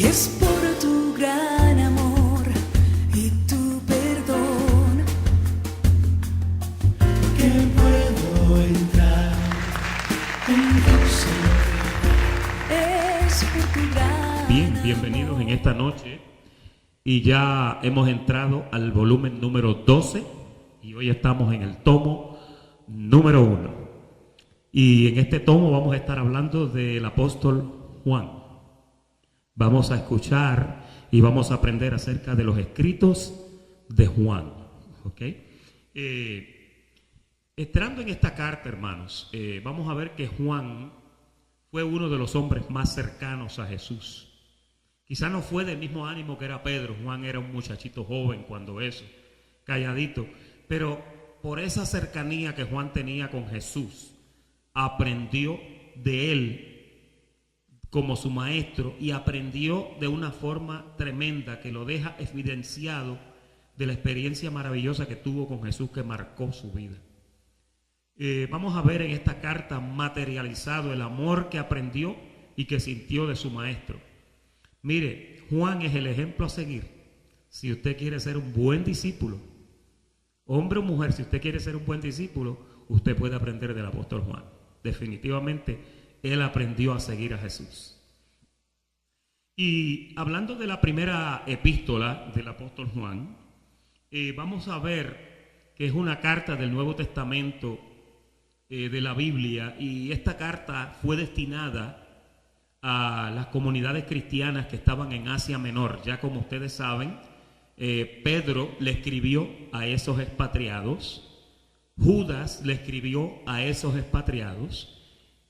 es por tu gran amor y tu perdón que puedo entrar en tu ser. Es por tu gran Bien, bienvenidos en esta noche. Y ya hemos entrado al volumen número 12 y hoy estamos en el tomo número 1. Y en este tomo vamos a estar hablando del apóstol Juan. Vamos a escuchar y vamos a aprender acerca de los escritos de Juan. ¿Okay? Entrando en esta carta, hermanos, vamos a ver que Juan fue uno de los hombres más cercanos a Jesús. Quizá no fue del mismo ánimo que era Pedro. Juan era un muchachito joven cuando eso, calladito. Pero por esa cercanía que Juan tenía con Jesús, aprendió de él como su maestro y aprendió de una forma tremenda que lo deja evidenciado de la experiencia maravillosa que tuvo con Jesús que marcó su vida. Vamos a ver en esta carta materializado el amor que aprendió y que sintió de su maestro. Mire, Juan es el ejemplo a seguir si usted quiere ser un buen discípulo. Hombre o mujer, si usted quiere ser un buen discípulo, usted puede aprender del apóstol Juan. Definitivamente, él aprendió a seguir a Jesús. Y hablando de la primera epístola del apóstol Juan, vamos a ver que es una carta del Nuevo Testamento de la Biblia, y esta carta fue destinada a las comunidades cristianas que estaban en Asia Menor. Ya como ustedes saben, Pedro le escribió a esos expatriados, Judas le escribió a esos expatriados,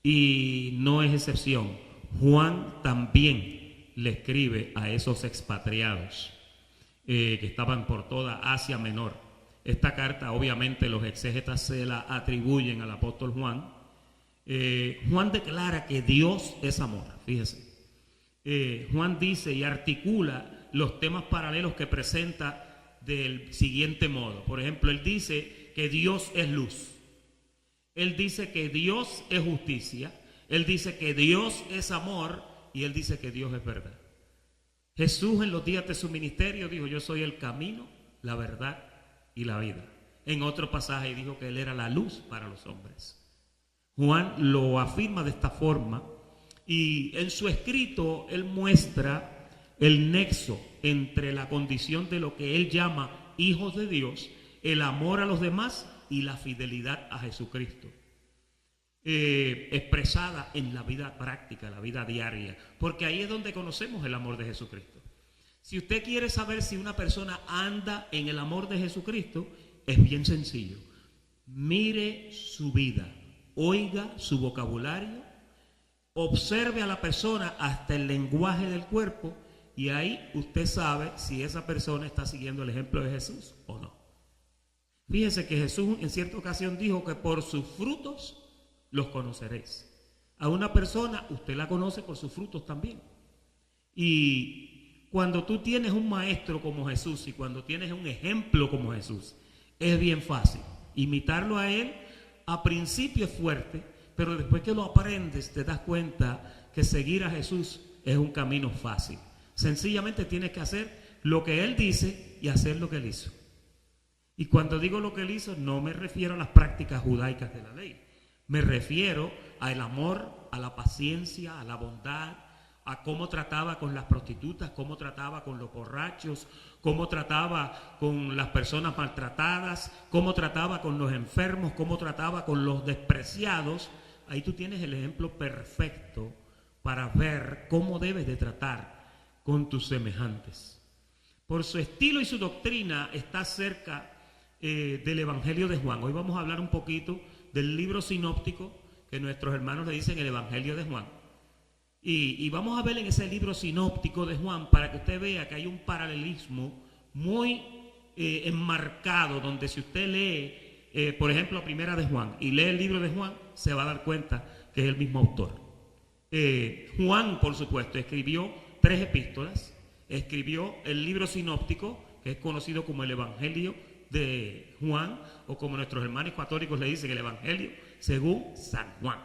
y no es excepción, Juan también le escribe a esos expatriados que estaban por toda Asia Menor. Esta carta, obviamente, los exégetas se la atribuyen al apóstol Juan. Juan declara que Dios es amor, fíjese. Juan dice y articula los temas paralelos que presenta del siguiente modo. Por ejemplo, él dice que Dios es luz. Él dice que Dios es justicia. Él dice que Dios es amor. Y él dice que Dios es verdad. Jesús en los días de su ministerio dijo: yo soy el camino, la verdad y la vida. En otro pasaje dijo que él era la luz para los hombres. Juan lo afirma de esta forma, y en su escrito él muestra el nexo entre la condición de lo que él llama hijos de Dios, el amor a los demás y la fidelidad a Jesucristo, expresada en la vida práctica, la vida diaria, porque ahí es donde conocemos el amor de Jesucristo. Si usted quiere saber si una persona anda en el amor de Jesucristo, es bien sencillo. Mire su vida, oiga su vocabulario, observe a la persona hasta el lenguaje del cuerpo, y ahí usted sabe si esa persona está siguiendo el ejemplo de Jesús o no. Fíjense que Jesús en cierta ocasión dijo que por sus frutos los conoceréis. A una persona usted la conoce por sus frutos también. Y cuando tú tienes un maestro como Jesús y cuando tienes un ejemplo como Jesús, es bien fácil imitarlo a él. A principio es fuerte, pero después que lo aprendes te das cuenta que seguir a Jesús es un camino fácil. Sencillamente tienes que hacer lo que él dice y hacer lo que él hizo. Y cuando digo lo que él hizo, no me refiero a las prácticas judaicas de la ley. Me refiero al amor, a la paciencia, a la bondad, a cómo trataba con las prostitutas, cómo trataba con los borrachos, cómo trataba con las personas maltratadas, cómo trataba con los enfermos, cómo trataba con los despreciados. Ahí tú tienes el ejemplo perfecto para ver cómo debes de tratar con tus semejantes. Por su estilo y su doctrina está cerca del Evangelio de Juan. Hoy vamos a hablar un poquito del libro sinóptico que nuestros hermanos le dicen el Evangelio de Juan. Y vamos a ver en ese libro sinóptico de Juan para que usted vea que hay un paralelismo muy enmarcado, donde si usted lee, por ejemplo, Primera de Juan y lee el libro de Juan, se va a dar cuenta que es el mismo autor. Juan, por supuesto, escribió 3 epístolas. Escribió el libro sinóptico, que es conocido como el Evangelio de Juan, o como nuestros hermanos católicos le dicen, el Evangelio según San Juan.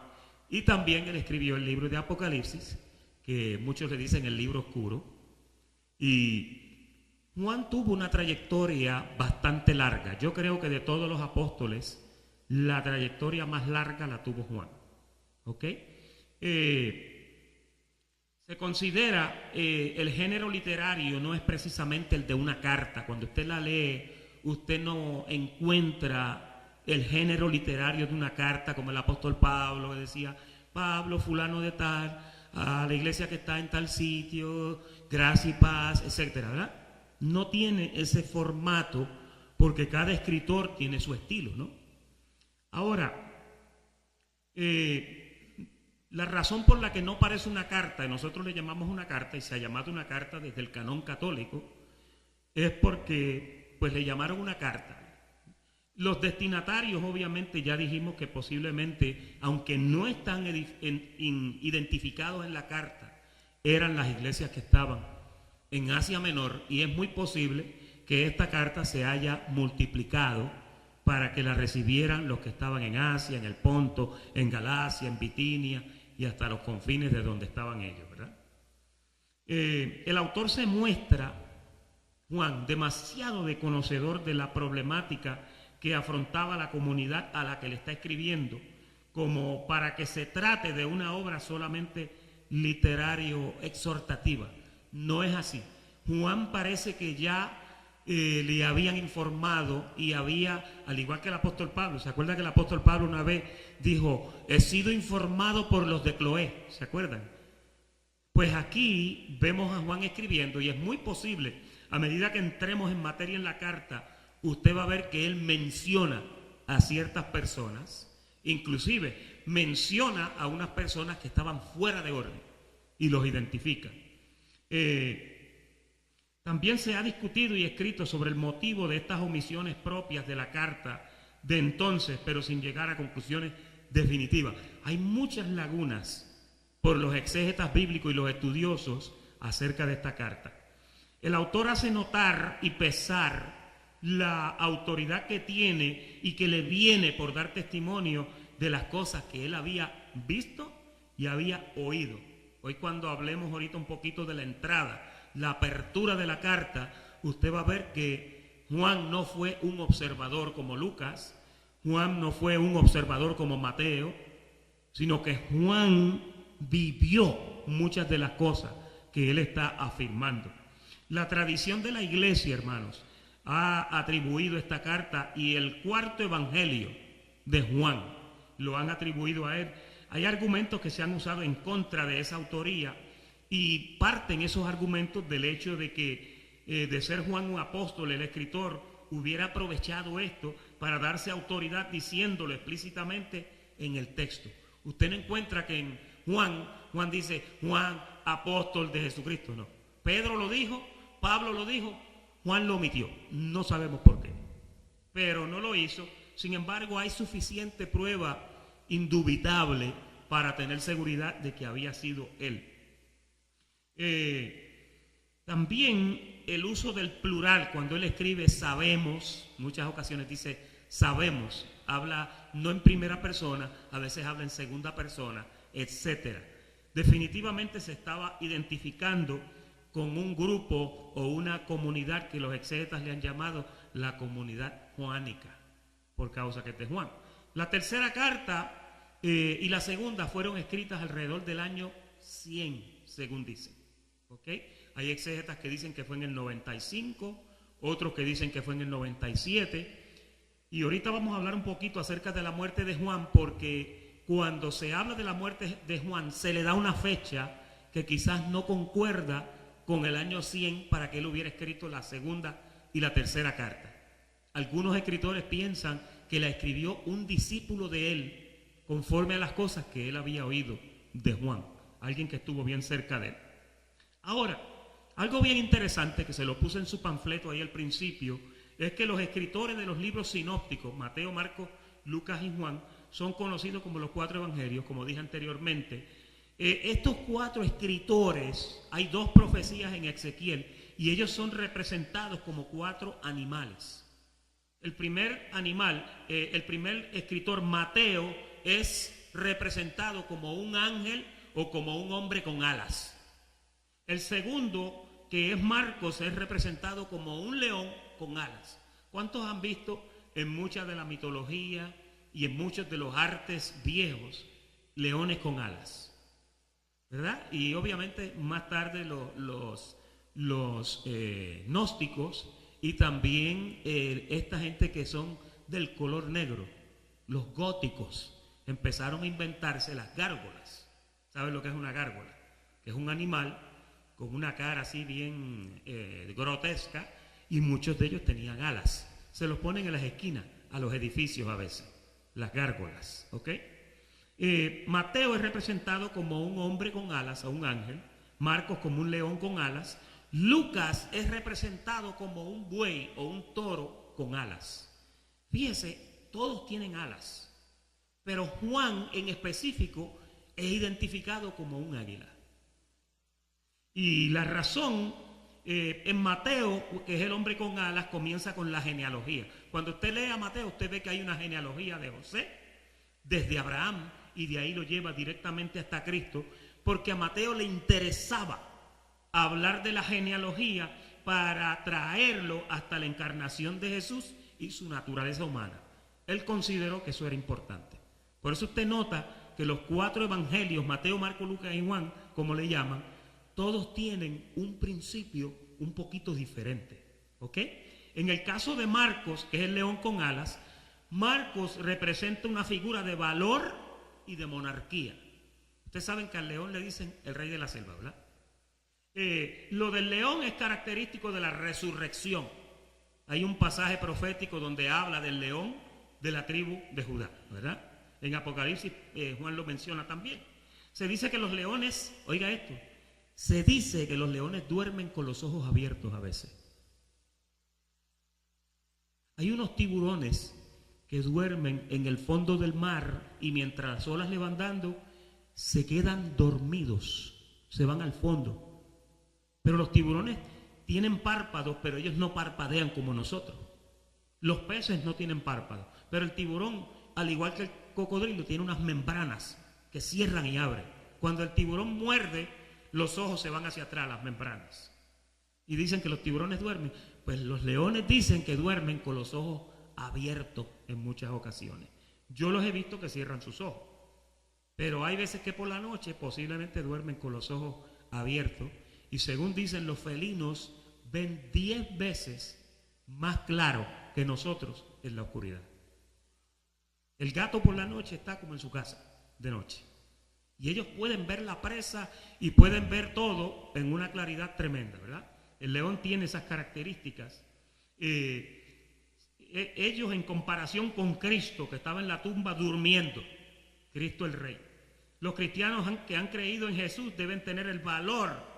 Y también él escribió el libro de Apocalipsis, que muchos le dicen el libro oscuro, Y Juan tuvo una trayectoria bastante larga. Yo creo que de todos los apóstoles, la trayectoria más larga la tuvo Juan. ¿Ok? Se considera el género literario no es precisamente el de una carta. Cuando usted la lee, usted no encuentra el género literario de una carta como el apóstol Pablo, que decía, Pablo, fulano de tal, a la iglesia que está en tal sitio, gracia y paz, etcétera, ¿verdad? No tiene ese formato porque cada escritor tiene su estilo, ¿no? Ahora, la razón por la que no parece una carta, y nosotros le llamamos una carta, y se ha llamado una carta desde el canón católico, es porque pues le llamaron una carta. Los destinatarios, obviamente, ya dijimos que posiblemente, aunque no están identificados en la carta, eran las iglesias que estaban en Asia Menor, y es muy posible que esta carta se haya multiplicado para que la recibieran los que estaban en Asia, en el Ponto, en Galacia, en Bitinia y hasta los confines de donde estaban ellos, ¿verdad? El autor se muestra, Juan, demasiado conocedor de la problemática que afrontaba la comunidad a la que le está escribiendo, como para que se trate de una obra solamente literario exhortativa. No es así. Juan parece que ya le habían informado y había, al igual que el apóstol Pablo, ¿se acuerdan que el apóstol Pablo una vez dijo, he sido informado por los de Cloé? ¿Se acuerdan? Pues aquí vemos a Juan escribiendo y es muy posible, a medida que entremos en materia en la carta, usted va a ver que él menciona a ciertas personas, inclusive menciona a unas personas que estaban fuera de orden y los identifica. También se ha discutido y escrito sobre el motivo de estas omisiones propias de la carta de entonces, pero sin llegar a conclusiones definitivas. Hay muchas lagunas por los exégetas bíblicos y los estudiosos acerca de esta carta. El autor hace notar y pesar la autoridad que tiene y que le viene por dar testimonio de las cosas que él había visto y había oído. Hoy cuando hablemos ahorita un poquito de la entrada, la apertura de la carta, usted va a ver que Juan no fue un observador como Lucas, Juan no fue un observador como Mateo, sino que Juan vivió muchas de las cosas que él está afirmando. La tradición de la iglesia, hermanos, ha atribuido esta carta y el cuarto evangelio de Juan lo han atribuido a él. Hay argumentos que se han usado en contra de esa autoría y parten esos argumentos del hecho de que de ser Juan un apóstol, el escritor hubiera aprovechado esto para darse autoridad diciéndolo explícitamente en el texto. Usted no encuentra que en Juan dice Juan, apóstol de Jesucristo, no. Pedro lo dijo, Pablo lo dijo, Juan lo omitió. No sabemos por qué, pero no lo hizo. Sin embargo, hay suficiente prueba indubitable para tener seguridad de que había sido él. También el uso del plural, cuando él escribe sabemos, muchas ocasiones dice sabemos, habla no en primera persona, a veces habla en segunda persona, etcétera. Definitivamente se estaba identificando con un grupo o una comunidad que los exégetas le han llamado la comunidad juánica, por causa que este es Juan. La tercera carta y la segunda fueron escritas alrededor del año 100, según dicen. ¿Okay? Hay exégetas que dicen que fue en el 95, otros que dicen que fue en el 97. Y ahorita vamos a hablar un poquito acerca de la muerte de Juan, porque cuando se habla de la muerte de Juan se le da una fecha que quizás no concuerda con el año 100 para que él hubiera escrito la segunda y la tercera carta. Algunos escritores piensan que la escribió un discípulo de él conforme a las cosas que él había oído de Juan, alguien que estuvo bien cerca de él. Ahora, algo bien interesante que se lo puse en su panfleto ahí al principio, es que los escritores de los libros sinópticos, Mateo, Marcos, Lucas y Juan, son conocidos como los 4 evangelios, como dije anteriormente. Estos 4 escritores, hay 2 profecías en Ezequiel y ellos son representados como 4 animales. El primer animal, el primer escritor, Mateo, es representado como un ángel o como un hombre con alas. El segundo, que es Marcos, es representado como un león con alas. ¿Cuántos han visto en mucha de la mitología y en muchos de los artes viejos leones con alas? ¿Verdad? Y obviamente más tarde los gnósticos y también esta gente que son del color negro, los góticos, empezaron a inventarse las gárgolas. ¿Saben lo que es una gárgola? Que es un animal con una cara así bien grotesca, y muchos de ellos tenían alas. Se los ponen en las esquinas a los edificios a veces, las gárgolas, ¿ok? Mateo es representado como un hombre con alas, a un ángel. Marcos como un león con alas. Lucas es representado como un buey o un toro con alas. Fíjese, todos tienen alas, pero Juan en específico es identificado como un águila. Y la razón, en Mateo, que es el hombre con alas, comienza con la genealogía. Cuando usted lee a Mateo, usted ve que hay una genealogía de José, desde Abraham, y de ahí lo lleva directamente hasta Cristo, porque a Mateo le interesaba hablar de la genealogía para traerlo hasta la encarnación de Jesús y su naturaleza humana. Él consideró que eso era importante. Por eso usted nota que los 4 evangelios, Mateo, Marcos, Lucas y Juan, como le llaman, todos tienen un principio un poquito diferente, ¿ok? En el caso de Marcos, que es el león con alas, Marcos representa una figura de valor y de monarquía. Ustedes saben que al león le dicen el rey de la selva, ¿verdad? Lo del león es característico de la resurrección. Hay un pasaje profético donde habla del león de la tribu de Judá, ¿verdad? En Apocalipsis Juan lo menciona también. Se dice que los leones, oiga esto, se dice que los leones duermen con los ojos abiertos a veces. Hay unos tiburones que duermen en el fondo del mar y mientras las olas le van dando, se quedan dormidos, se van al fondo. Pero los tiburones tienen párpados, pero ellos no parpadean como nosotros. Los peces no tienen párpados, pero el tiburón, al igual que el cocodrilo, tiene unas membranas que cierran y abren. Cuando el tiburón muerde, los ojos se van hacia atrás, las membranas. Y dicen que los tiburones duermen. Pues los leones dicen que duermen con los ojos abiertos en muchas ocasiones. Yo los he visto que cierran sus ojos. Pero hay veces que por la noche posiblemente duermen con los ojos abiertos. Y según dicen, los felinos ven 10 veces más claro que nosotros en la oscuridad. El gato por la noche está como en su casa de noche. Y ellos pueden ver la presa y pueden ver todo en una claridad tremenda, ¿verdad? El león tiene esas características. Ellos en comparación con Cristo, que estaba en la tumba durmiendo, Cristo el Rey. Los cristianos que han creído en Jesús deben tener el valor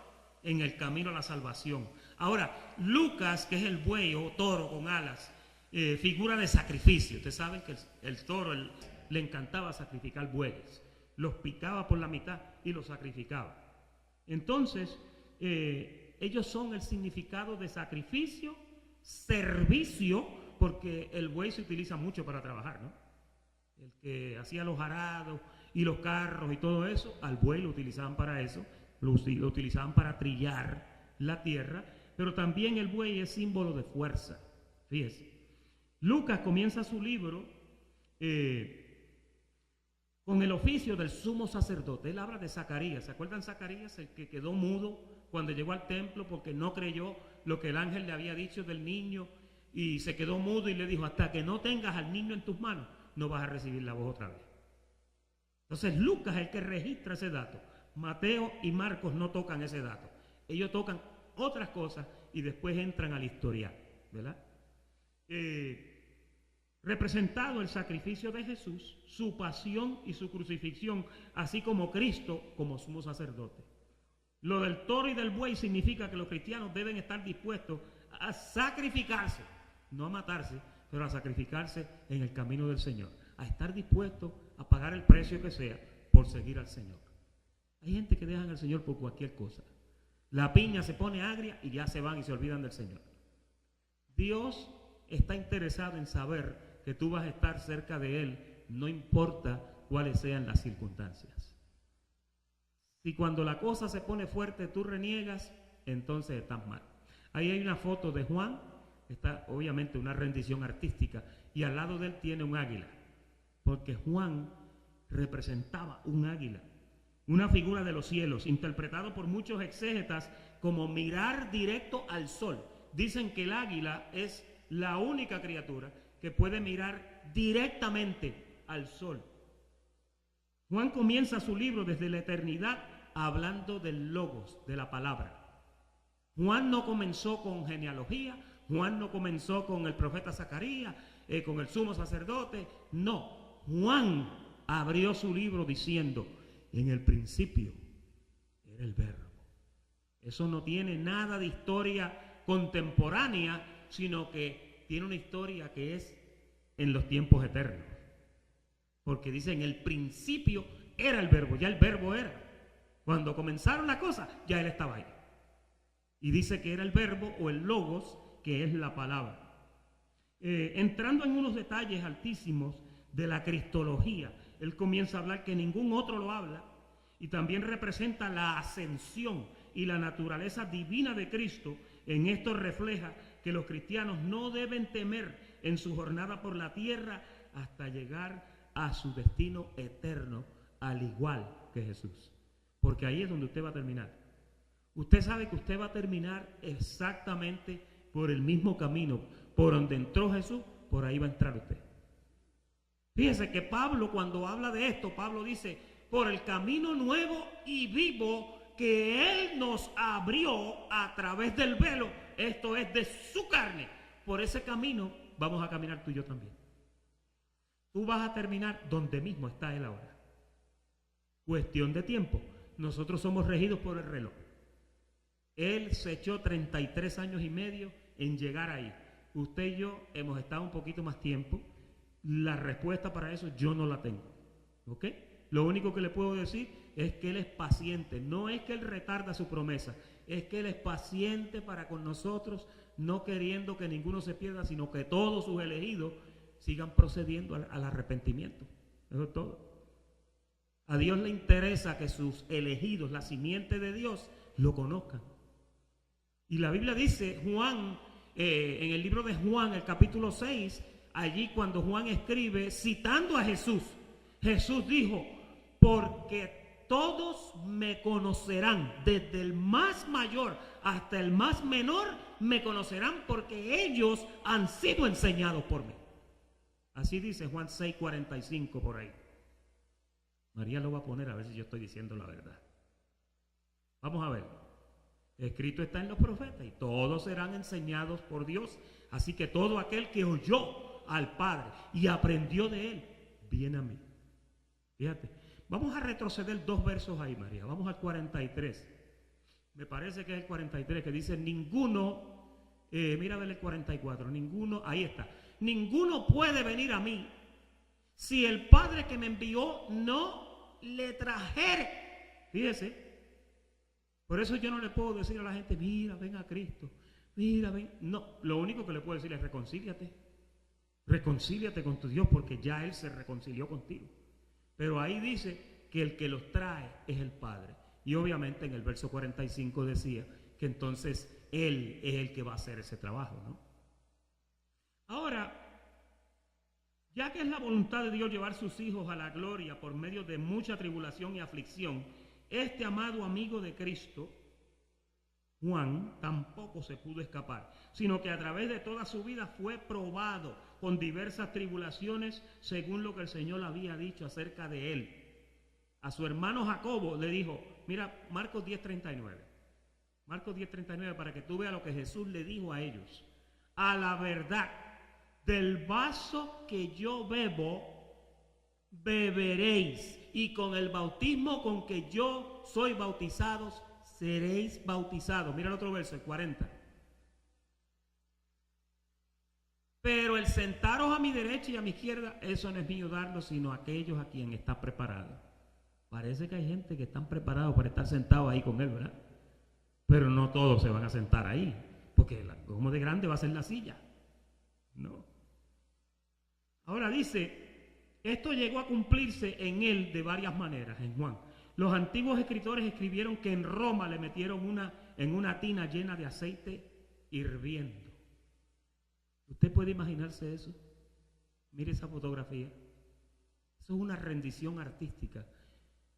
en el camino a la salvación. Ahora, Lucas, que es el buey o toro con alas, figura de sacrificio. Ustedes saben que el toro le encantaba sacrificar bueyes. Los picaba por la mitad y los sacrificaba. Entonces, ellos son el significado de sacrificio, servicio, porque el buey se utiliza mucho para trabajar, ¿no? El que hacía los arados y los carros y todo eso, al buey lo utilizaban para eso, lo utilizaban para trillar la tierra, pero también el buey es símbolo de fuerza. Fíjese, Lucas comienza su libro con el oficio del sumo sacerdote. Él habla de Zacarías. ¿Se acuerdan Zacarías, el que quedó mudo cuando llegó al templo porque no creyó lo que el ángel le había dicho del niño y se quedó mudo y le dijo, hasta que no tengas al niño en tus manos, no vas a recibir la voz otra vez? Entonces Lucas es el que registra ese dato. Mateo y Marcos no tocan ese dato. Ellos tocan otras cosas y después entran al historial, ¿verdad? Representado el sacrificio de Jesús, su pasión y su crucifixión, así como Cristo como sumo sacerdote. Lo del toro y del buey significa que los cristianos deben estar dispuestos a sacrificarse, no a matarse, pero a sacrificarse en el camino del Señor, a estar dispuestos a pagar el precio que sea por seguir al Señor. Hay gente que dejan al Señor por cualquier cosa. La piña se pone agria y ya se van y se olvidan del Señor. Dios está interesado en saber que tú vas a estar cerca de Él, no importa cuáles sean las circunstancias. Si cuando la cosa se pone fuerte tú reniegas, entonces estás mal. Ahí hay una foto de Juan, está obviamente una rendición artística, y al lado de él tiene un águila, porque Juan representaba un águila, una figura de los cielos, interpretado por muchos exégetas como mirar directo al sol. Dicen que el águila es la única criatura que puede mirar directamente al sol. Juan comienza su libro desde la eternidad hablando del logos, de la palabra. Juan no comenzó con genealogía, Juan no comenzó con el profeta Zacarías, con el sumo sacerdote. No, Juan abrió su libro diciendo: en el principio era el verbo. Eso no tiene nada de historia contemporánea, sino que tiene una historia que es en los tiempos eternos. Porque dice: en el principio era el verbo, ya el verbo era. Cuando comenzaron la cosa, ya él estaba ahí. Y dice que era el verbo o el logos, que es la palabra. Entrando en unos detalles altísimos de la cristología, él comienza a hablar que ningún otro lo habla, y también representa la ascensión y la naturaleza divina de Cristo. En esto refleja que los cristianos no deben temer en su jornada por la tierra hasta llegar a su destino eterno, al igual que Jesús. Porque ahí es donde usted va a terminar. Usted sabe que usted va a terminar exactamente por el mismo camino, por donde entró Jesús, por ahí va a entrar usted. Fíjese que Pablo, cuando habla de esto, Pablo dice: por el camino nuevo y vivo que Él nos abrió a través del velo, esto es de su carne. Por ese camino vamos a caminar tú y yo también. Tú vas a terminar donde mismo está Él ahora. Cuestión de tiempo. Nosotros somos regidos por el reloj. Él se echó 33 años y medio en llegar ahí. Usted y yo hemos estado un poquito más tiempo. La respuesta para eso yo no la tengo. ¿Ok? Lo único que le puedo decir es que Él es paciente. No es que Él retarda su promesa, es que Él es paciente para con nosotros, no queriendo que ninguno se pierda, sino que todos sus elegidos sigan procediendo al arrepentimiento. Eso es todo. A Dios le interesa que sus elegidos, la simiente de Dios, lo conozcan. Y la Biblia dice, Juan, en el libro de Juan, el capítulo 6, allí cuando Juan escribe, citando a Jesús, Jesús dijo: porque todos me conocerán, desde el más mayor hasta el más menor, me conocerán porque ellos han sido enseñados por mí. Así dice Juan 6:45 por ahí. María lo va a poner a ver si yo estoy diciendo la verdad. Vamos a ver. Escrito está en los profetas: y todos serán enseñados por Dios. Así que todo aquel que oyó al Padre y aprendió de Él, viene a mí. Fíjate. Vamos a retroceder 2 versos ahí, María. Vamos al 43. Me parece que es el 43, que dice: ninguno, mira a ver el 44, ninguno, ahí está. Ninguno puede venir a mí si el Padre que me envió no le trajere. Fíjese. Por eso yo no le puedo decir a la gente: mira, ven a Cristo, mira, ven. No, lo único que le puedo decir es: reconcíliate. Reconcíliate con tu Dios, porque ya Él se reconcilió contigo. Pero ahí dice que el que los trae es el Padre. Y obviamente en el verso 45 decía que entonces Él es el que va a hacer ese trabajo, ¿no? Ahora, ya que es la voluntad de Dios llevar sus hijos a la gloria por medio de mucha tribulación y aflicción, este amado amigo de Cristo, Juan, tampoco se pudo escapar, sino que a través de toda su vida fue probado con diversas tribulaciones, según lo que el Señor había dicho acerca de él. A su hermano Jacobo le dijo, mira, Marcos 10:39. Marcos 10:39, para que tú veas lo que Jesús le dijo a ellos. A la verdad, del vaso que yo bebo, beberéis, y con el bautismo con que yo soy bautizados, seréis bautizados. Mira el otro verso, el 40. Pero el sentaros a mi derecha y a mi izquierda, eso no es mío darlo, sino a aquellos a quien está preparado. Parece que hay gente que están preparados para estar sentados ahí con Él, ¿verdad? Pero no todos se van a sentar ahí, porque como de grande va a ser la silla. No. Ahora dice, esto llegó a cumplirse en Él de varias maneras, en Juan. Los antiguos escritores escribieron que en Roma le metieron en una tina llena de aceite hirviendo. ¿Usted puede imaginarse eso? Mire esa fotografía. Eso es una rendición artística.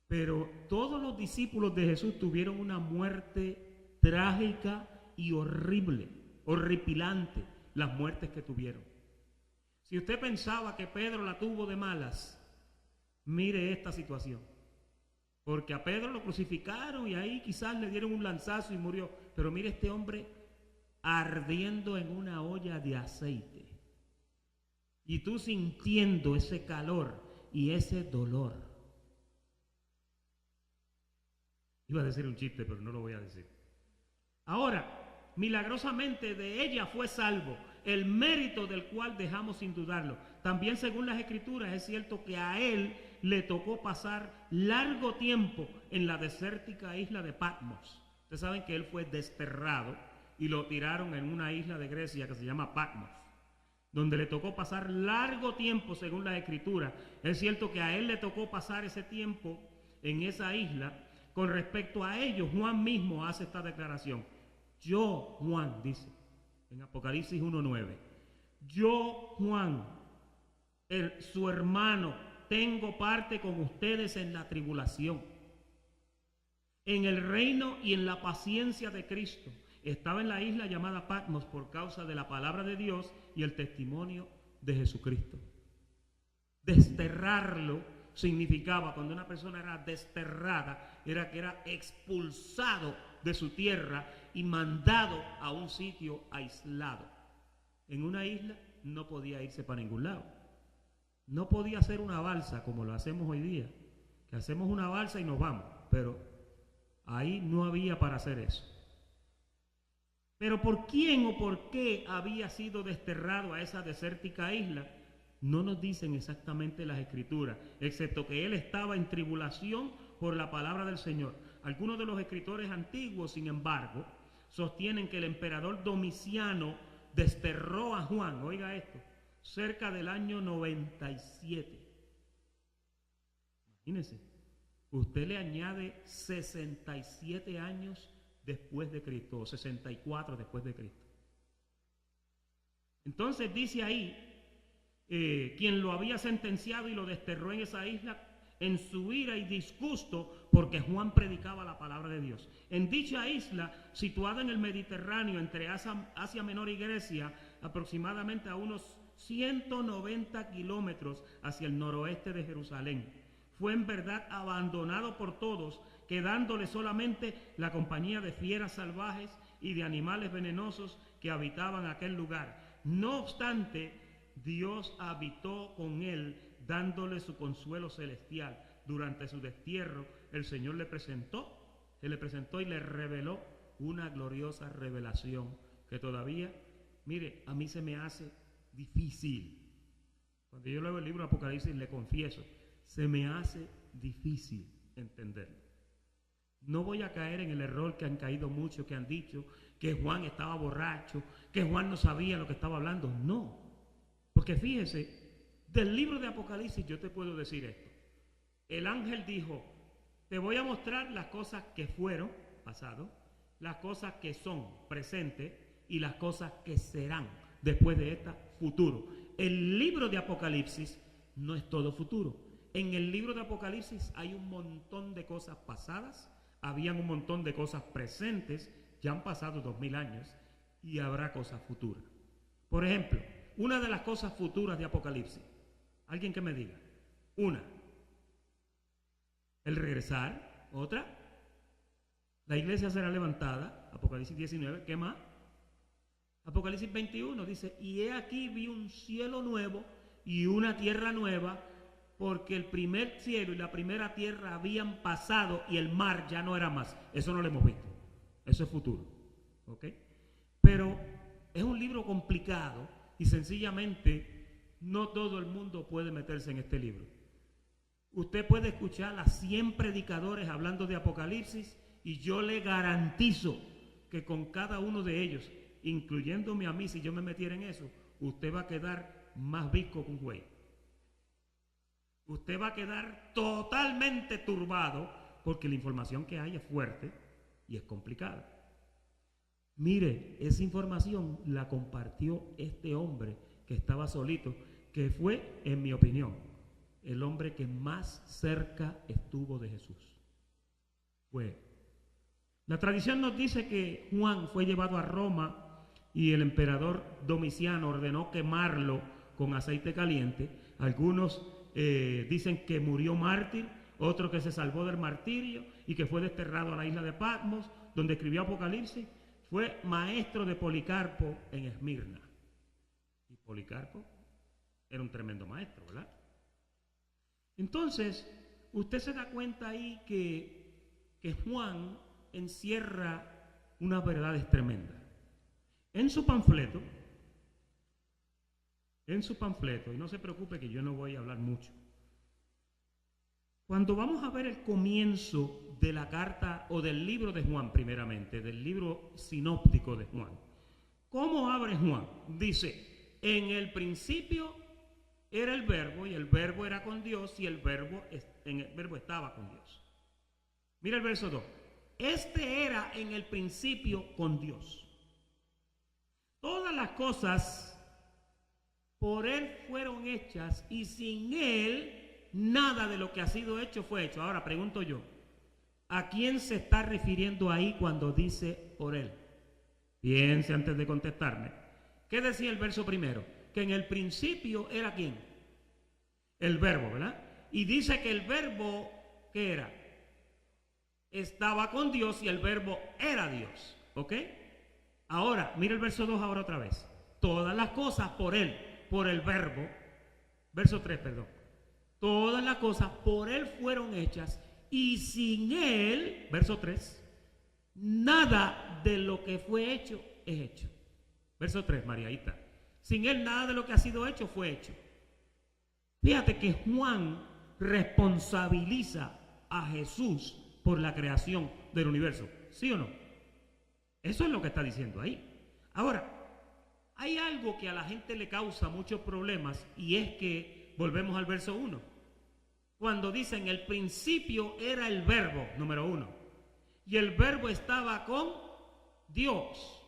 Pero todos los discípulos de Jesús tuvieron una muerte trágica y horrible, horripilante, las muertes que tuvieron. Si usted pensaba que Pedro la tuvo de malas, mire esta situación. Porque a Pedro lo crucificaron y ahí quizás le dieron un lanzazo y murió. Pero mire este hombre ardiendo en una olla de aceite. Y tú sintiendo ese calor y ese dolor. Iba a decir un chiste, pero no lo voy a decir. Ahora, milagrosamente de ella fue salvo, el mérito del cual dejamos sin dudarlo. También según las escrituras es cierto que a él le tocó pasar largo tiempo en la desértica isla de Patmos. Ustedes saben que él fue desterrado y lo tiraron en una isla de Grecia que se llama Patmos, donde le tocó pasar largo tiempo según las escrituras. Es cierto que a él le tocó pasar ese tiempo en esa isla. Con respecto a ellos, Juan mismo hace esta declaración. Yo, Juan, dice en Apocalipsis 1:9, yo, Juan, su hermano, tengo parte con ustedes en la tribulación, en el reino y en la paciencia de Cristo. Estaba en la isla llamada Patmos por causa de la palabra de Dios y el testimonio de Jesucristo. Desterrarlo significaba, cuando una persona era desterrada, era que era expulsado de su tierra y mandado a un sitio aislado. En una isla no podía irse para ningún lado. No podía hacer una balsa como lo hacemos hoy día, que hacemos una balsa y nos vamos, pero ahí no había para hacer eso. Pero ¿por quién o por qué había sido desterrado a esa desértica isla? No nos dicen exactamente las escrituras, excepto que él estaba en tribulación por la palabra del Señor. Algunos de los escritores antiguos, sin embargo, sostienen que el emperador Domiciano desterró a Juan, oiga esto, cerca del año 97. Imagínense, usted le añade 67 años después de Cristo, o 64 después de Cristo. Entonces dice ahí, quien lo había sentenciado y lo desterró en esa isla en su ira y disgusto porque Juan predicaba la palabra de Dios. En dicha isla, situada en el Mediterráneo entre Asia Menor y Grecia, aproximadamente a unos 190 kilómetros hacia el noroeste de Jerusalén, fue en verdad abandonado por todos, quedándole solamente la compañía de fieras salvajes y de animales venenosos que habitaban aquel lugar. No obstante, Dios habitó con él, dándole su consuelo celestial. Durante su destierro, el Señor se le presentó y le reveló una gloriosa revelación que todavía, mire, a mí se me hace difícil. Cuando yo leo el libro de Apocalipsis, le confieso, se me hace difícil entenderlo. No voy a caer en el error que han caído muchos, que han dicho que Juan estaba borracho, que Juan no sabía lo que estaba hablando. No, porque fíjese, del libro de Apocalipsis yo te puedo decir esto. El ángel dijo, te voy a mostrar las cosas que fueron, pasado, las cosas que son, presente, y las cosas que serán, después de esta, futuro. El libro de Apocalipsis no es todo futuro. En el libro de Apocalipsis hay un montón de cosas pasadas, habían un montón de cosas presentes, ya han pasado 2000 años, y habrá cosas futuras. Por ejemplo, una de las cosas futuras de Apocalipsis, alguien que me diga, una, el regresar, otra, la iglesia será levantada, Apocalipsis 19, ¿qué más? Apocalipsis 21 dice, y he aquí vi un cielo nuevo y una tierra nueva, porque el primer cielo y la primera tierra habían pasado y el mar ya no era más. Eso no lo hemos visto, eso es futuro, ¿ok? Pero es un libro complicado y sencillamente no todo el mundo puede meterse en este libro. Usted puede escuchar a 100 predicadores hablando de Apocalipsis y yo le garantizo que con cada uno de ellos, incluyéndome a mí, si yo me metiera en eso, usted va a quedar más visco que un güey. Usted va a quedar totalmente turbado porque la información que hay es fuerte y es complicada. Mire, esa información la compartió este hombre que estaba solito, que fue, en mi opinión, el hombre que más cerca estuvo de Jesús. La tradición nos dice que Juan fue llevado a Roma y el emperador Domiciano ordenó quemarlo con aceite caliente. Algunos dicen que murió mártir, otros que se salvó del martirio y que fue desterrado a la isla de Patmos, donde escribió Apocalipsis. Fue maestro de Policarpo en Esmirna. Y Policarpo era un tremendo maestro, ¿verdad? Entonces, usted se da cuenta ahí que Juan encierra unas verdades tremendas. En su panfleto, y no se preocupe que yo no voy a hablar mucho, cuando vamos a ver el comienzo de la carta o del libro de Juan, primeramente, del libro sinóptico de Juan, ¿cómo abre Juan? Dice, en el principio era el verbo, y el verbo era con Dios, y el verbo estaba con Dios. Mira el verso 2. Este era en el principio con Dios. Todas las cosas por Él fueron hechas, y sin Él nada de lo que ha sido hecho fue hecho. Ahora pregunto yo, ¿a quién se está refiriendo ahí cuando dice por Él? Piense antes de contestarme. ¿Qué decía el verso primero? Que en el principio era ¿quién? El verbo, ¿verdad? Y dice que el verbo, ¿qué era? Estaba con Dios y el verbo era Dios, ¿ok? Ahora, mira el verso 2 ahora otra vez. Todas las cosas por Él, por el verbo, verso 3, perdón. Todas las cosas por Él fueron hechas, y sin Él, verso 3, nada de lo que fue hecho es hecho. Verso 3, Mariaita. Sin Él nada de lo que ha sido hecho fue hecho. Fíjate que Juan responsabiliza a Jesús por la creación del universo. ¿Sí o no? Eso es lo que está diciendo ahí. Ahora, hay algo que a la gente le causa muchos problemas, y es que, volvemos al verso 1. Cuando dicen el principio era el verbo, número 1, y el verbo estaba con Dios,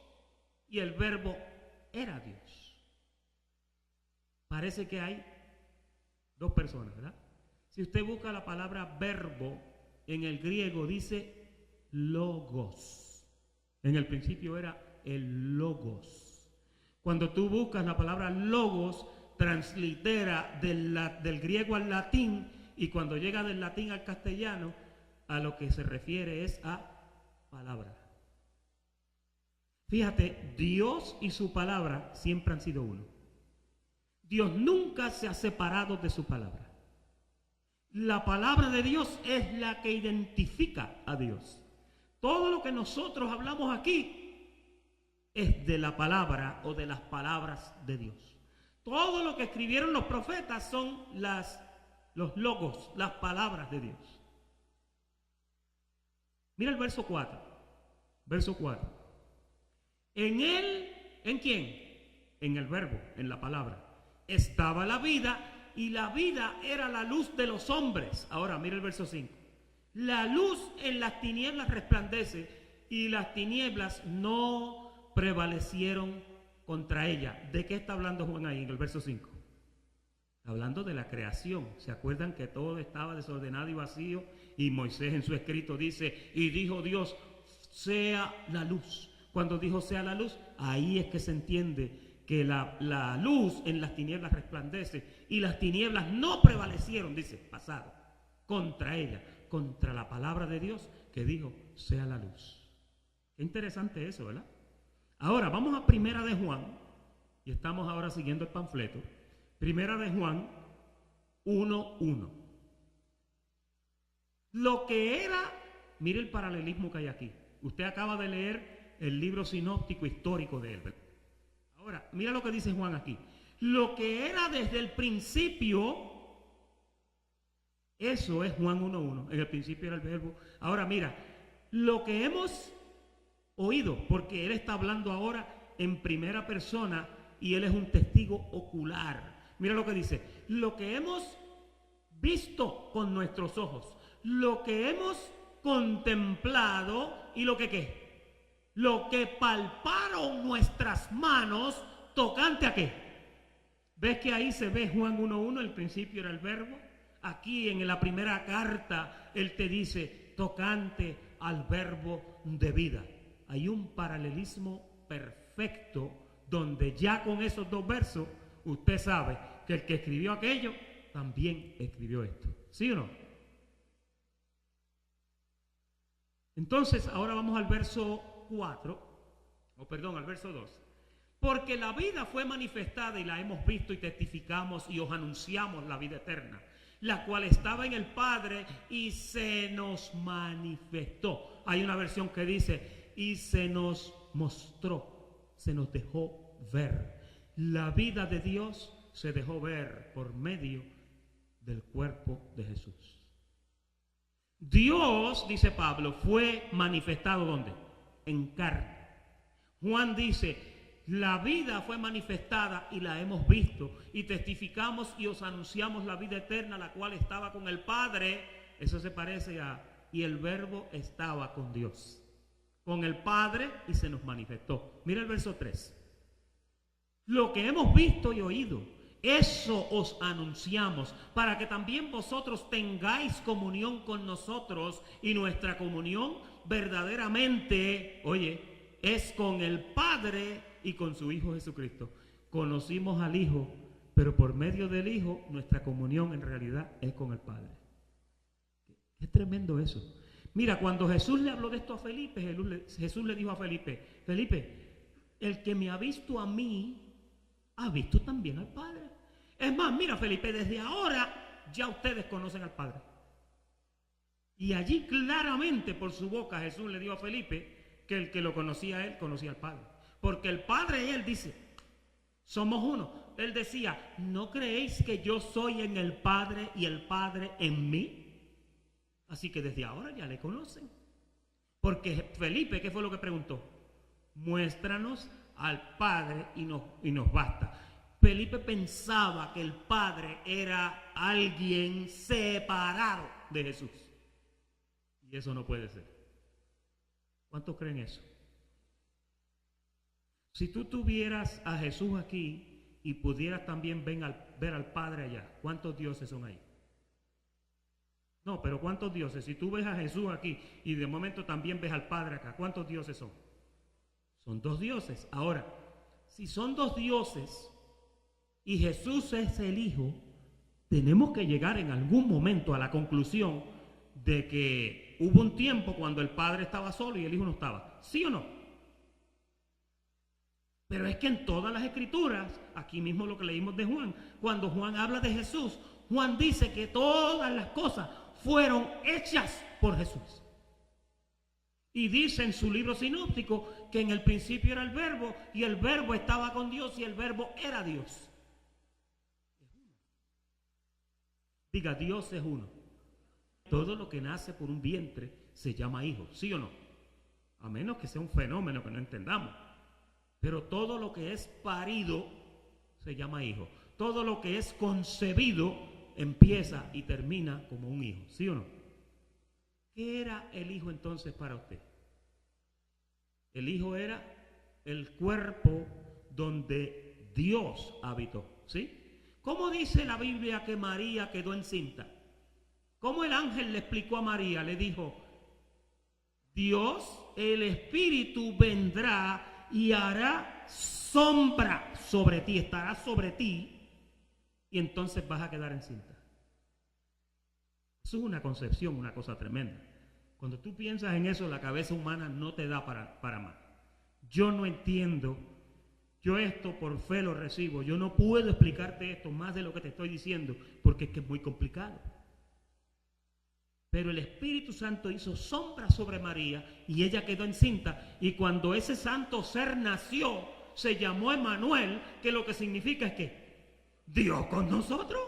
y el verbo era Dios. Parece que hay dos personas, ¿verdad? Si usted busca la palabra verbo en el griego, dice logos. En el principio era el logos. Cuando tú buscas la palabra logos, translitera del griego al latín, y cuando llega del latín al castellano, a lo que se refiere es a palabra. Fíjate, Dios y su palabra siempre han sido uno. Dios nunca se ha separado de su palabra. La palabra de Dios es la que identifica a Dios. Todo lo que nosotros hablamos aquí es de la palabra o de las palabras de Dios. Todo lo que escribieron los profetas son los logos, las palabras de Dios. Mira el verso 4. Verso 4. En Él, ¿en quién? En el verbo, en la palabra. Estaba la vida, y la vida era la luz de los hombres. Ahora mira el verso 5. La luz en las tinieblas resplandece, y las tinieblas no prevalecieron contra ella. ¿De qué está hablando Juan ahí en el verso 5? Hablando de la creación. ¿Se acuerdan que todo estaba desordenado y vacío? Y Moisés en su escrito dice, y dijo Dios, sea la luz. Cuando dijo sea la luz, ahí es que se entiende que la luz en las tinieblas resplandece, y las tinieblas no prevalecieron, dice, pasado, contra ella, contra la palabra de Dios que dijo, sea la luz. Qué interesante eso, ¿verdad? Ahora, vamos a Primera de Juan, y estamos ahora siguiendo el panfleto. Primera de Juan 1:1. Lo que era, mire el paralelismo que hay aquí. Usted acaba de leer el libro sinóptico histórico de él. Ahora, mira lo que dice Juan aquí. Lo que era desde el principio, eso es Juan 1:1. En el principio era el verbo. Ahora mira, lo que hemos oído, porque él está hablando ahora en primera persona y él es un testigo ocular. Mira lo que dice, lo que hemos visto con nuestros ojos, lo que hemos contemplado y lo que ¿qué? Lo que palparon nuestras manos tocante a qué. ¿Ves que ahí se ve Juan 1:1, el principio era el verbo? Aquí en la primera carta él te dice tocante al verbo de vida. Hay un paralelismo perfecto donde ya con esos dos versos usted sabe que el que escribió aquello también escribió esto. ¿Sí o no? Entonces ahora vamos al verso 2. Porque la vida fue manifestada y la hemos visto y testificamos y os anunciamos la vida eterna, la cual estaba en el Padre y se nos manifestó. Hay una versión que dice, y se nos mostró, se nos dejó ver. La vida de Dios se dejó ver por medio del cuerpo de Jesús. Dios, dice Pablo, fue manifestado ¿dónde? En carne. Juan dice, la vida fue manifestada y la hemos visto y testificamos y os anunciamos la vida eterna, la cual estaba con el Padre. Eso se parece a, y el verbo estaba con Dios, con el Padre y se nos manifestó. Mira el verso 3. Lo que hemos visto y oído, eso os anunciamos, para que también vosotros tengáis comunión con nosotros y nuestra comunión verdaderamente, oye, es con el Padre y con su Hijo Jesucristo. Conocimos al Hijo, pero por medio del Hijo nuestra comunión en realidad es con el Padre. Qué tremendo eso. Mira, cuando Jesús le habló de esto a Felipe, Jesús le dijo a Felipe, el que me ha visto a mí, ha visto también al Padre. Es más, mira Felipe, desde ahora ya ustedes conocen al Padre. Y allí claramente por su boca Jesús le dijo a Felipe que el que lo conocía a él, conocía al Padre. Porque el Padre, él dice, somos uno. Él decía, ¿no creéis que yo soy en el Padre y el Padre en mí? Así que desde ahora ya le conocen. Porque Felipe, ¿qué fue lo que preguntó? Muéstranos al Padre y nos basta. Felipe pensaba que el Padre era alguien separado de Jesús. Y eso no puede ser. ¿Cuántos creen eso? Si tú tuvieras a Jesús aquí y pudieras también ver al Padre allá, ¿cuántos dioses son ahí? No, pero ¿cuántos dioses? Si tú ves a Jesús aquí y de momento también ves al Padre acá, ¿cuántos dioses son? Son dos dioses. Ahora, si son dos dioses y Jesús es el Hijo, tenemos que llegar en algún momento a la conclusión de que hubo un tiempo cuando el Padre estaba solo y el Hijo no estaba. ¿Sí o no? Pero es que en todas las Escrituras, aquí mismo lo que leímos de Juan, cuando Juan habla de Jesús, Juan dice que todas las cosas fueron hechas por Jesús. Y dice en su libro sinóptico que en el principio era el verbo y el verbo estaba con Dios y el verbo era Dios. Diga, Dios es uno. Todo lo que nace por un vientre se llama hijo, ¿sí o no? A menos que sea un fenómeno que no entendamos. Pero todo lo que es parido se llama hijo. Todo lo que es concebido empieza y termina como un hijo, ¿sí o no? ¿Qué era el hijo entonces para usted? El hijo era el cuerpo donde Dios habitó, ¿sí? ¿Cómo dice la Biblia que María quedó encinta? ¿Cómo el ángel le explicó a María? Le dijo, Dios, el Espíritu vendrá y hará sombra sobre ti, estará sobre ti y entonces vas a quedar encinta. Eso es una concepción, una cosa tremenda. Cuando tú piensas en eso, la cabeza humana no te da para más. Yo no entiendo, yo esto por fe lo recibo, yo no puedo explicarte esto más de lo que te estoy diciendo, porque es que es muy complicado. Pero el Espíritu Santo hizo sombra sobre María y ella quedó encinta. Y cuando ese santo ser nació, se llamó Emmanuel, que lo que significa es que Dios con nosotros.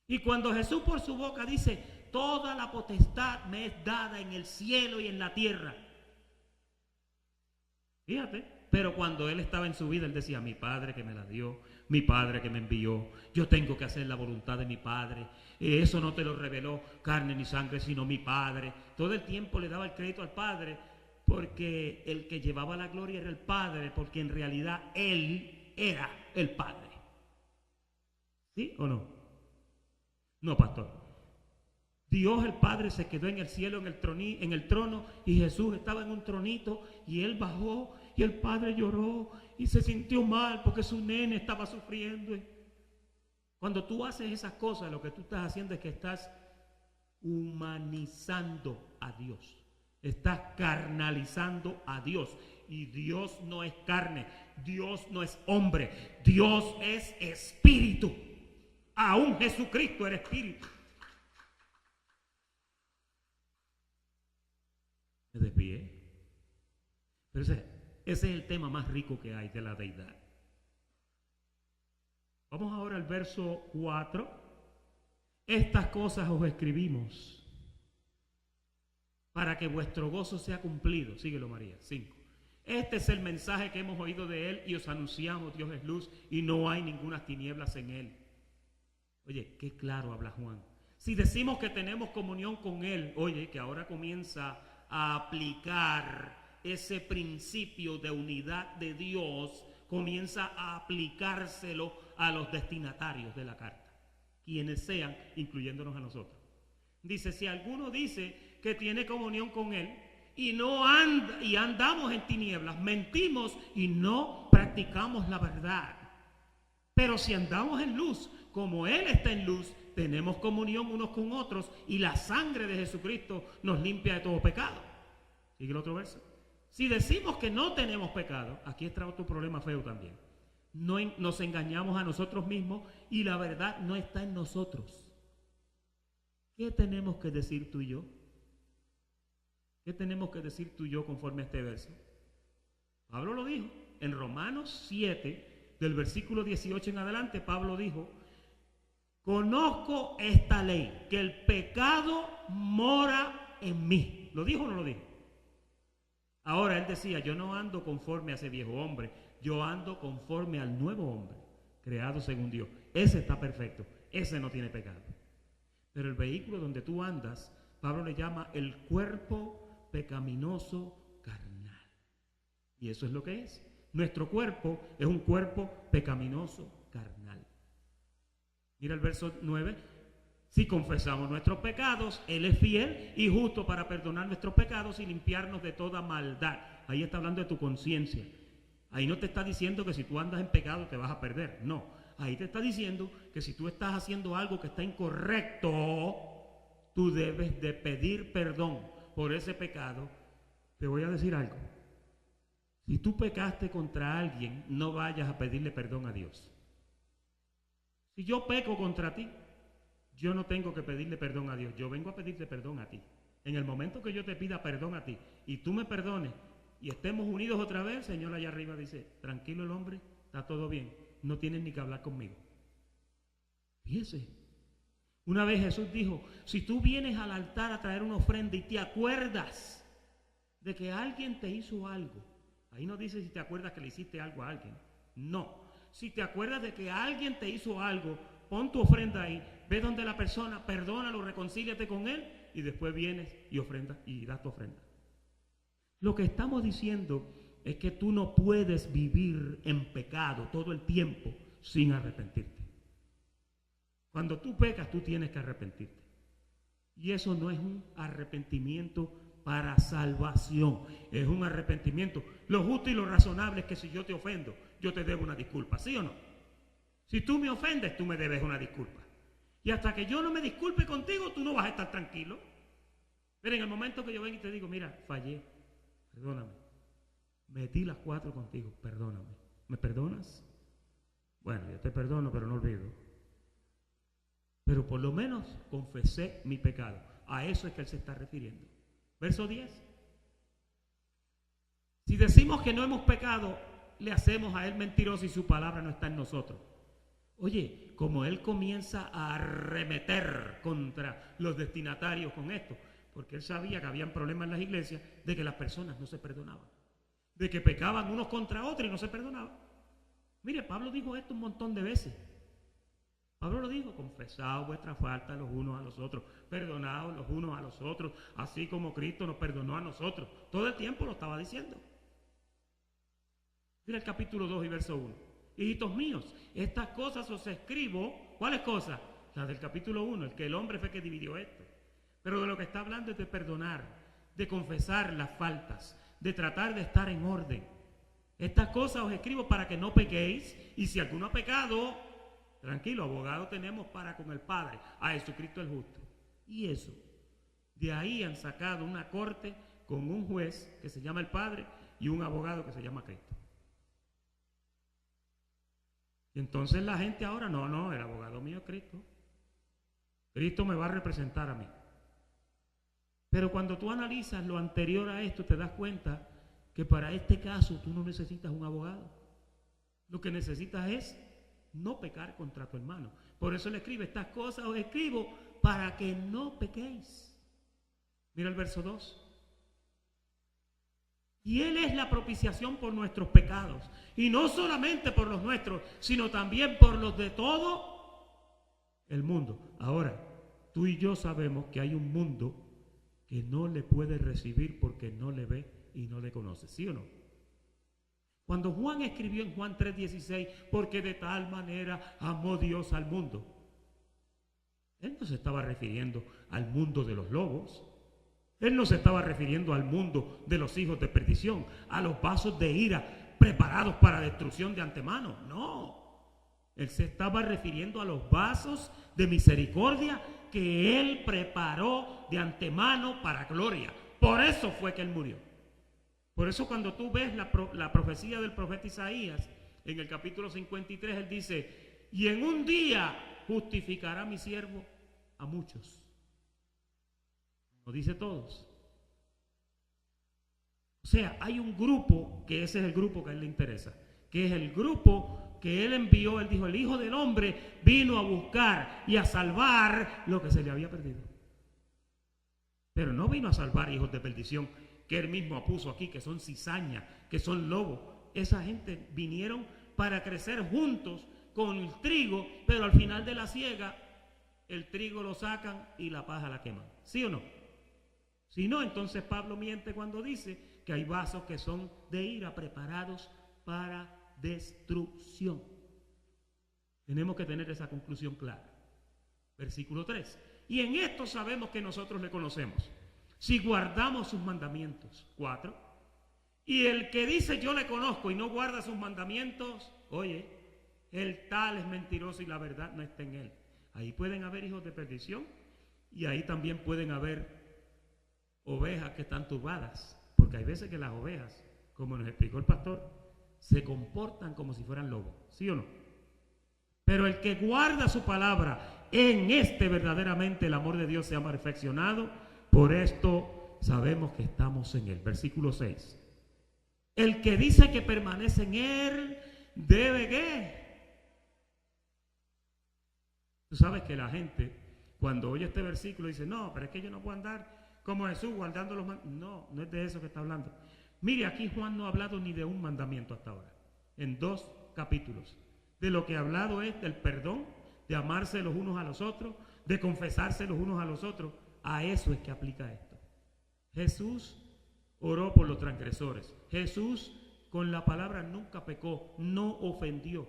Y cuando Jesús por su boca dice, toda la potestad me es dada en el cielo y en la tierra. Fíjate, Pero cuando él estaba en su vida, él decía, mi Padre que me la dio, mi Padre que me envió, yo tengo que hacer la voluntad de mi Padre. Eso no te lo reveló carne ni sangre, sino mi Padre. Todo el tiempo le daba el crédito al Padre, porque el que llevaba la gloria era el Padre, porque en realidad él era el Padre. ¿Sí o no? No, pastor. Dios el Padre se quedó en el cielo, en el trono, y Jesús estaba en un tronito, y él bajó, y el Padre lloró, y se sintió mal porque su nene estaba sufriendo. Cuando tú haces esas cosas, lo que tú estás haciendo es que estás humanizando a Dios. Estás carnalizando a Dios. Y Dios no es carne, Dios no es hombre, Dios es espíritu. Aún Jesucristo era espíritu. Me desvié. Pero ese es el tema más rico que hay de la deidad. Vamos ahora al verso 4. Estas cosas os escribimos para que vuestro gozo sea cumplido. Síguelo, María. 5. Este es el mensaje que hemos oído de él y os anunciamos. Dios es luz y no hay ninguna tinieblas en él. Oye, qué claro habla Juan. Si decimos que tenemos comunión con él, oye, que ahora comienza a aplicar ese principio de unidad de Dios, comienza a aplicárselo a los destinatarios de la carta, quienes sean, incluyéndonos a nosotros. Dice, si alguno dice que tiene comunión con él y no anda y andamos en tinieblas, mentimos y no practicamos la verdad. Pero si andamos en luz, como él está en luz, tenemos comunión unos con otros y la sangre de Jesucristo nos limpia de todo pecado. Sigue el otro verso. Si decimos que no tenemos pecado, aquí está otro problema feo también. Nos engañamos a nosotros mismos y la verdad no está en nosotros. ¿Qué tenemos que decir tú y yo? ¿Qué tenemos que decir tú y yo conforme a este verso? Pablo lo dijo en Romanos 7, del versículo 18 en adelante. Pablo dijo, conozco esta ley, que el pecado mora en mí. ¿Lo dijo o no lo dijo? Ahora él decía, yo no ando conforme a ese viejo hombre, yo ando conforme al nuevo hombre, creado según Dios. Ese está perfecto, ese no tiene pecado. Pero el vehículo donde tú andas, Pablo le llama el cuerpo pecaminoso carnal. Y eso es lo que es. Nuestro cuerpo es un cuerpo pecaminoso carnal. Mira el verso 9. Si confesamos nuestros pecados, Él es fiel y justo para perdonar nuestros pecados y limpiarnos de toda maldad. Ahí está hablando de tu conciencia. Ahí no te está diciendo que si tú andas en pecado te vas a perder. No. Ahí te está diciendo que si tú estás haciendo algo que está incorrecto, tú debes de pedir perdón por ese pecado. Te voy a decir algo. Si tú pecaste contra alguien, no vayas a pedirle perdón a Dios. Si yo peco contra ti, yo no tengo que pedirle perdón a Dios, yo vengo a pedirte perdón a ti. En el momento que yo te pida perdón a ti y tú me perdones y estemos unidos otra vez, el Señor allá arriba dice, tranquilo el hombre, está todo bien, no tienes ni que hablar conmigo. Fíjese, una vez Jesús dijo, si tú vienes al altar a traer una ofrenda y te acuerdas de que alguien te hizo algo, ahí no dice si te acuerdas que le hiciste algo a alguien, no. Si te acuerdas de que alguien te hizo algo, pon tu ofrenda ahí, ve donde la persona, perdónalo, reconcíliate con él y después vienes y ofrendas y das tu ofrenda. Lo que estamos diciendo es que tú no puedes vivir en pecado todo el tiempo sin arrepentirte. Cuando tú pecas, tú tienes que arrepentirte. Y eso no es un arrepentimiento para salvación, es un arrepentimiento. Lo justo y lo razonable es que si yo te ofendo, yo te debo una disculpa, ¿sí o no? Si tú me ofendes, tú me debes una disculpa. Y hasta que yo no me disculpe contigo, tú no vas a estar tranquilo. Pero en el momento que yo venga y te digo, mira, fallé, perdóname, metí las 4 contigo, perdóname. ¿Me perdonas? Bueno, yo te perdono, pero no olvido. Pero por lo menos confesé mi pecado. A eso es que él se está refiriendo. Verso 10. Si decimos que no hemos pecado, le hacemos a él mentiroso y su palabra no está en nosotros. Oye, como él comienza a arremeter contra los destinatarios con esto, porque él sabía que habían problemas en las iglesias de que las personas no se perdonaban, de que pecaban unos contra otros y no se perdonaban. Mire, Pablo dijo esto un montón de veces. Pablo lo dijo: confesaos vuestras faltas los unos a los otros, perdonaos los unos a los otros, así como Cristo nos perdonó a nosotros. Todo el tiempo lo estaba diciendo. Mira el capítulo 2 y verso 1. Hijitos míos, estas cosas os escribo. ¿Cuáles cosas? Las del capítulo 1, el que el hombre fue que dividió esto. Pero de lo que está hablando es de perdonar, de confesar las faltas, de tratar de estar en orden. Estas cosas os escribo para que no pequéis, y si alguno ha pecado, tranquilo, abogado tenemos para con el Padre, a Jesucristo el justo. Y eso, de ahí han sacado una corte con un juez que se llama el Padre y un abogado que se llama Cristo. Y entonces la gente ahora, no, el abogado mío es Cristo. Cristo me va a representar a mí. Pero cuando tú analizas lo anterior a esto, te das cuenta que para este caso tú no necesitas un abogado. Lo que necesitas es no pecar contra tu hermano. Por eso le escribe: estas cosas os escribo para que no pequéis. Mira el verso 2. Y Él es la propiciación por nuestros pecados. Y no solamente por los nuestros, sino también por los de todo el mundo. Ahora, tú y yo sabemos que hay un mundo que no le puede recibir porque no le ve y no le conoce. ¿Sí o no? Cuando Juan escribió en Juan 3:16, porque de tal manera amó Dios al mundo, Él no se estaba refiriendo al mundo de los lobos. Él no se estaba refiriendo al mundo de los hijos de perdición, a los vasos de ira preparados para destrucción de antemano. No, Él se estaba refiriendo a los vasos de misericordia que Él preparó de antemano para gloria. Por eso fue que Él murió. Por eso cuando tú ves la profecía del profeta Isaías, en el capítulo 53, Él dice: y en un día justificará mi siervo a muchos. No dice todos. O sea, hay un grupo que ese es el grupo que a Él le interesa, que es el grupo que Él envió. Él dijo: el Hijo del Hombre vino a buscar y a salvar lo que se le había perdido. Pero no vino a salvar hijos de perdición, que Él mismo puso aquí, que son cizaña, que son lobos. Esa gente vinieron para crecer juntos con el trigo, pero al final de la siega, el trigo lo sacan y la paja la queman. ¿Sí o no? Si no, entonces Pablo miente cuando dice que hay vasos que son de ira preparados para destrucción. Tenemos que tener esa conclusión clara. Versículo 3. Y en esto sabemos que nosotros le conocemos, si guardamos sus mandamientos. 4. Y el que dice yo le conozco y no guarda sus mandamientos, oye, el tal es mentiroso y la verdad no está en él. Ahí pueden haber hijos de perdición y ahí también pueden haber ovejas que están turbadas, porque hay veces que las ovejas, como nos explicó el pastor, se comportan como si fueran lobos. ¿Sí o no? Pero el que guarda su palabra, en este verdaderamente el amor de Dios se ha perfeccionado. Por esto sabemos que estamos en Él. Versículo 6. El que dice que permanece en Él, debe ¿qué? Tú sabes que la gente, cuando oye este versículo, dice: no, pero es que yo no puedo andar como Jesús guardando los mandamientos. No es de eso que está hablando. Mire, aquí Juan no ha hablado ni de un mandamiento hasta ahora, en 2 capítulos. De lo que ha hablado es del perdón, de amarse los unos a los otros, de confesarse los unos a los otros. A eso es que aplica esto. Jesús oró por los transgresores. Jesús con la palabra nunca pecó, no ofendió.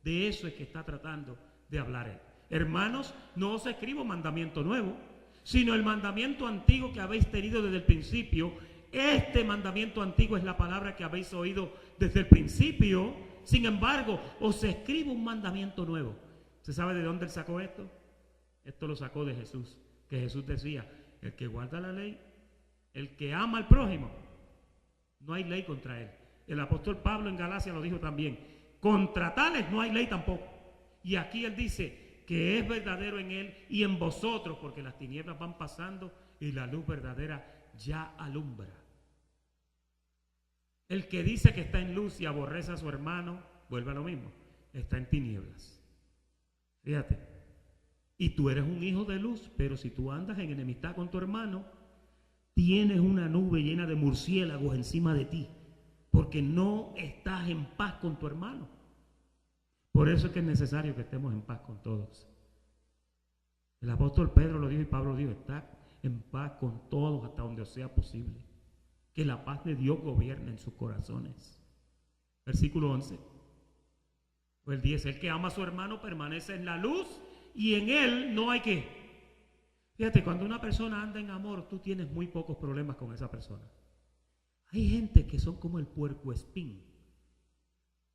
De eso es que está tratando de hablar Él. Hermanos, no os escribo mandamiento nuevo, sino el mandamiento antiguo que habéis tenido desde el principio. Este mandamiento antiguo es la palabra que habéis oído desde el principio. Sin embargo, os escribo un mandamiento nuevo. ¿Se sabe de dónde Él sacó esto? Esto lo sacó de Jesús, que Jesús decía: el que guarda la ley, el que ama al prójimo, no hay ley contra él. El apóstol Pablo en Galacia lo dijo también: contra tales no hay ley tampoco. Y aquí él dice que es verdadero en él y en vosotros, porque las tinieblas van pasando y la luz verdadera ya alumbra. El que dice que está en luz y aborrece a su hermano, vuelve a lo mismo, está en tinieblas. Fíjate. Y tú eres un hijo de luz, pero si tú andas en enemistad con tu hermano, tienes una nube llena de murciélagos encima de ti. porque no estás en paz con tu hermano. Por eso es que es necesario que estemos en paz con todos. El apóstol Pedro lo dijo y Pablo dijo, está en paz con todos hasta donde os sea posible. Que la paz de Dios gobierne en sus corazones. Versículo 11. O el 10, el que ama a su hermano permanece en la luz y en él no hay que. Fíjate, cuando una persona anda en amor, tú tienes muy pocos problemas con esa persona. Hay gente que son como el puercoespín.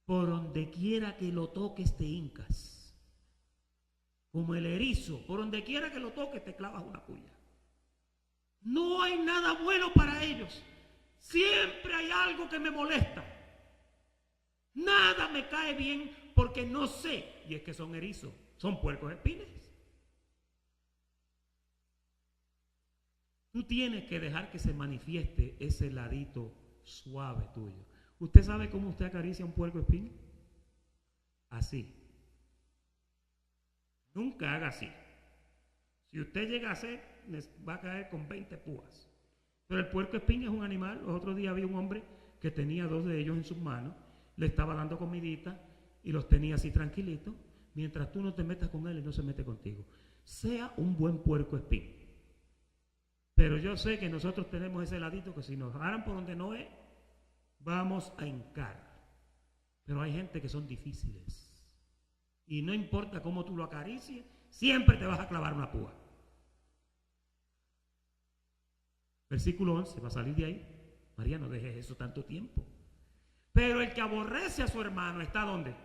Por donde quiera que lo toques te hincas. Como el erizo, por donde quiera que lo toques te clavas una puya. No hay nada bueno para ellos. Siempre hay algo que me molesta. Nada me cae bien porque no sé. Y es que son erizos, son puercos espines. Tú tienes que dejar que se manifieste ese ladito suave tuyo. ¿Usted sabe cómo usted acaricia un puerco espín? Así. Nunca haga así. Si usted llega a hacer, va a caer con 20 púas. Pero el puerco espín es un animal. Los otros días había un hombre que tenía 2 de ellos en sus manos, le estaba dando comidita y los tenía así tranquilitos, mientras tú no te metas con él y no se mete contigo. Sea un buen puerco espín. Pero yo sé que nosotros tenemos ese ladito que si nos agarran por donde no es, vamos a hincar. Pero hay gente que son difíciles. Y no importa cómo tú lo acaricies, siempre te vas a clavar una púa. Versículo 11, va a salir de ahí. María, no dejes eso tanto tiempo. Pero el que aborrece a su hermano está ¿dónde?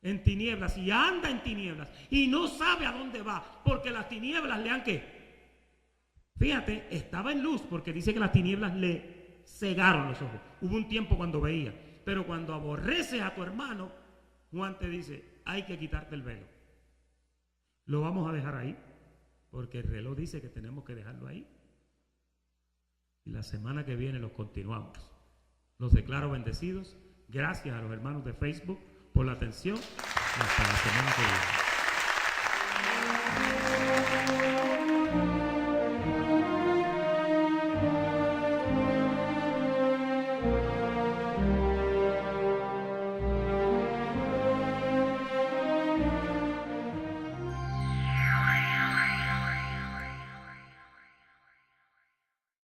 En tinieblas, y anda en tinieblas y no sabe a dónde va, porque las tinieblas le han ¿qué? Fíjate, estaba en luz porque dice que las tinieblas le cegaron los ojos. Hubo un tiempo cuando veía, pero cuando aborreces a tu hermano, Juan te dice, hay que quitarte el velo. Lo vamos a dejar ahí, porque el reloj dice que tenemos que dejarlo ahí. Y la semana que viene los continuamos. Los declaro bendecidos. Gracias a los hermanos de Facebook por la atención. Y hasta la semana que viene.